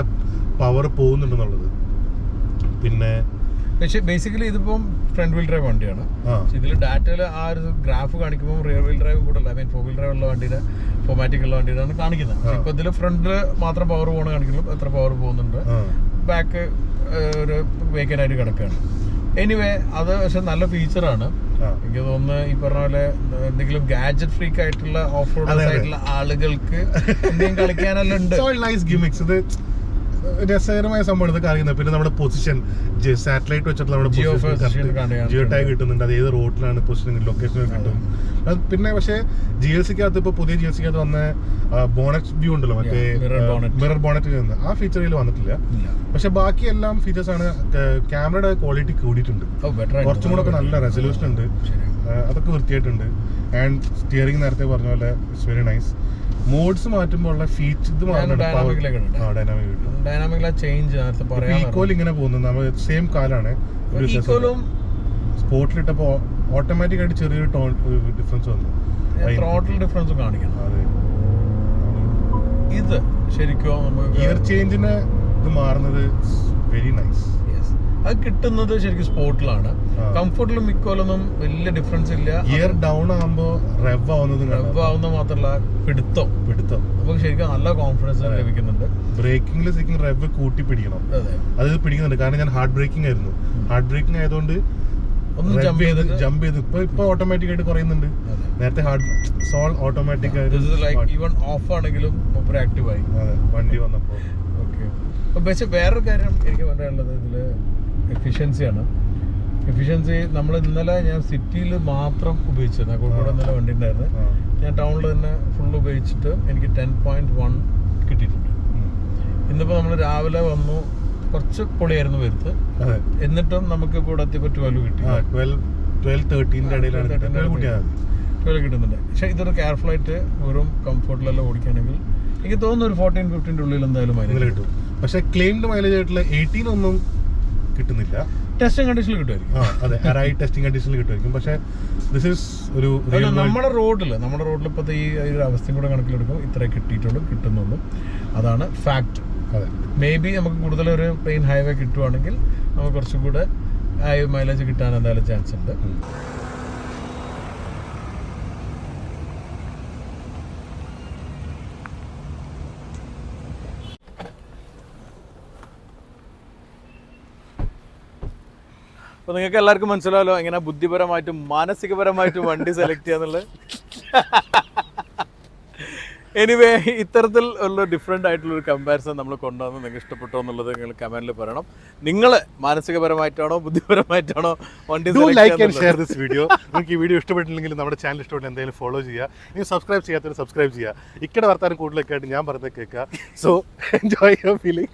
പവർ പോകുന്നുണ്ടെന്നുള്ളത്, പിന്നെ പക്ഷേ ബേസിക്കലി ഇതിപ്പം ഫ്രണ്ട് വീൽ ഡ്രൈവ് വണ്ടിയാണ്. ഇതിൽ ഡാറ്റയിൽ ആ ഒരു ഗ്രാഫ് കാണിക്കുമ്പോൾ റിയർ വീൽ ഡ്രൈവ് കൂടെ അല്ല, ഫോർ വീൽ ഡ്രൈവ് ഉള്ള വണ്ടിയുടെ ഫോമാറ്റിക് ഉള്ള വണ്ടിയിലാണ് കാണിക്കുന്നത്. ഇപ്പൊ ഇതിൽ ഫ്രണ്ടിൽ മാത്രം പവർ പോകണം കാണിക്കുള്ളൂ, എത്ര പവർ പോകുന്നുണ്ട്, ബാക്ക് ഒരു വേക്കൻ ആയിട്ട് കിടക്കുകയാണ്. എനിവേ അത് പക്ഷെ നല്ല ഫീച്ചറാണ്. എനിക്ക് തോന്നുന്നു ഈ പറഞ്ഞ പോലെ എന്തെങ്കിലും ഗാഡ്ജറ്റ് ഫ്രീക്ക് ആയിട്ടുള്ള ഓഫ് റോഡ് ആയിട്ടുള്ള ആളുകൾക്ക് എന്തെങ്കിലും കളിക്കാനെല്ലാം ഉണ്ട്. രസകരമായ സംഭവം ഇത് കാണിക്കുന്നത്. പിന്നെ നമ്മുടെ പൊസിഷൻ സാറ്റലൈറ്റ് വെച്ചിട്ട് നമ്മുടെ ജിയോ ടാഗ് കിട്ടുന്നുണ്ട്, അത് ഏത് റോഡിലാണ് പൊസിഷൻ ലൊക്കേഷൻ കിട്ടും. പിന്നെ പക്ഷേ GLC-ക്കകത്ത് ഇപ്പൊ പുതിയ GLC-ക്കകത്ത് വന്ന ബോണറ്റ് വ്യൂ ഉണ്ടല്ലോ, മറ്റേ മിറർ ബോണറ്റ്, ആ ഫീച്ചർ ഇതിൽ വന്നിട്ടില്ല. പക്ഷെ ബാക്കി എല്ലാം ഫീച്ചേഴ്സ് ആണ്. ക്യാമറയുടെ ക്വാളിറ്റി കൂടിയിട്ടുണ്ട്, കുറച്ചും കൂടെ ഒക്കെ നല്ല റെസൊല്യൂഷൻ ഉണ്ട്, അതൊക്കെ വൃത്തിയായിട്ടുണ്ട്. ആൻഡ് സ്റ്റിയറിംഗ് നേരത്തെ പറഞ്ഞ പോലെ ഇറ്റ്സ് വെരി നൈസ്. മോഡ്സ് മാറ്റുമ്പോൾ ഉള്ള ഫീച്ചർ ഇത് ഈക്വൽ ഇങ്ങനെ പോകുന്നു. നമ്മൾ സെയിം കാലാണ് സ്പോർട്ടിലിട്ടപ്പോ ഓട്ടോമാറ്റിക് ആയിട്ട് ചെറിയൊരു ടോൺ ഡിഫറൻസ് വന്നു. ഡിഫറൻസ് കാണിക്കണം. അതെ, ഇത് ശരിക്കും ഗിയർ ചേഞ്ചിന് ഇത് മാറുന്നത് വെരി നൈസ്. അത് കിട്ടുന്നത് ശരിക്കും സ്പോർട്ടിലാണ്. കംഫർട്ടിലും മിക്കോലൊന്നും വലിയ ഡിഫറൻസ് ഇല്ല. ഗിയർ ഡൗൺ ആകുമ്പോൾ റെവ് ആവുന്നത് മാത്രമല്ല പിടുത്തം നമുക്ക് ശരിക്കും നല്ല കോൺഫിഡൻസ് ലഭിക്കുന്നുണ്ട്. ബ്രേക്കിംഗിൽ ശരിക്കും റെവ് കൂട്ടി പിടിക്കണം, അത് പിടിക്കുന്നുണ്ട്. കാരണം ഞാൻ ഹാർഡ് ബ്രേക്കിംഗ് ആയിരുന്നു, ഹാർഡ് ബ്രേക്കിംഗ് ആയതുകൊണ്ട് ജമ്പ് ചെയ്ത് ഇപ്പൊ ഓട്ടോമാറ്റിക് ആയിട്ട് കുറയുന്നുണ്ട്. നേരത്തെ സോൾ ഓട്ടോമാറ്റിക് ഈവൻ ഓഫ് ആണെങ്കിലും ആക്റ്റീവ് ആയി വണ്ടി വന്നപ്പോ. പക്ഷെ വേറൊരു കാര്യം എനിക്ക് പറയാനുള്ളത് ഇതില് എഫിഷ്യൻസിയാണ്. എഫിഷ്യൻസി നമ്മൾ ഇന്നലെ ഞാൻ സിറ്റിയിൽ മാത്രം ഉപയോഗിച്ചത്, കോഴിക്കോട് ഇന്നലെ വണ്ടി ഉണ്ടായിരുന്നു. ഞാൻ ടൗണിൽ തന്നെ ഫുൾ ഉപയോഗിച്ചിട്ട് എനിക്ക് 10.1 കിട്ടിയിട്ടുണ്ട്. ഇന്നിപ്പോൾ നമ്മൾ രാവിലെ വന്നു, കുറച്ച് പൊളിയായിരുന്നു വരുത്ത്, എന്നിട്ടും നമുക്ക് ഇപ്പോൾ ഇവിടെ എത്തിയപ്പോൾ 12 കിട്ടി. 12 കിട്ടുന്നുണ്ട്. പക്ഷെ ഇതൊരു കെയർഫുൾ ആയിട്ട് വെറും കംഫർട്ടിലെല്ലാം ഓടിക്കുകയാണെങ്കിൽ എനിക്ക് തോന്നുന്നു ഒരു 14-15 ഉള്ളിൽ എന്തായാലും മൈലേജ് കിട്ടും. പക്ഷെ ക്ലെയിംഡ് മൈലേജ് ആയിട്ടുള്ള 18 ഒന്നും കിട്ടുന്നില്ല. ടെസ്റ്റിംഗ് കണ്ടീഷനിൽ കിട്ടുമായിരിക്കും. അതെ, ടെസ്റ്റിംഗ് കണ്ടീഷനിൽ കിട്ടുമായിരിക്കും. പക്ഷെ ദിസ് ഈസ് ഒരു നമ്മുടെ റോഡിൽ ഇപ്പോഴത്തെ ഈ ഒരു അവസ്ഥയും കൂടെ കണക്കിലെടുക്കും, ഇത്രേ കിട്ടുന്നുള്ളൂ. അതാണ് ഫാക്ട്. മേ ബി നമുക്ക് കൂടുതൽ ഒരു പ്ലെയിൻ ഹൈവേ കിട്ടുവാണെങ്കിൽ നമുക്ക് കുറച്ചും കൂടെ ഹൈ മൈലേജ് കിട്ടാൻ എന്തായാലും ചാൻസ് ഉണ്ട്. അപ്പോൾ നിങ്ങൾക്ക് എല്ലാവർക്കും മനസ്സിലാവല്ലോ എങ്ങനെ ബുദ്ധിപരമായിട്ടും മാനസികപരമായിട്ടും വണ്ടി സെലക്ട് ചെയ്യാന്നുള്ളത്. എനിവേ, ഇത്തരത്തിൽ ഉള്ള ഡിഫറെൻ്റ് ആയിട്ടുള്ളൊരു കമ്പാരിസൺ നമ്മൾ കൊണ്ടുവന്ന് നിങ്ങൾക്ക് ഇഷ്ടപ്പെട്ടോ എന്നുള്ളത് നിങ്ങൾ കമൻറ്റിൽ പറയണം. നിങ്ങൾ മാനസികപരമായിട്ടാണോ ബുദ്ധിപരമായിട്ടാണോ വണ്ടി like and share this video. നിങ്ങൾക്ക് ഈ വീഡിയോ ഇഷ്ടപ്പെട്ടില്ലെങ്കിൽ നമ്മുടെ ചാനൽ ഇഷ്ടപ്പെട്ട് എന്തെങ്കിലും ഫോളോ ചെയ്യുക. നിങ്ങൾ സബ്സ്ക്രൈബ് ചെയ്യാത്തവർ സബ്സ്ക്രൈബ് ചെയ്യുക. ഇക്കടെ വർത്താനം കൂടുതലൊക്കെ ആയിട്ട് ഞാൻ പറഞ്ഞത് കേൾക്കുക. So enjoy your feeling.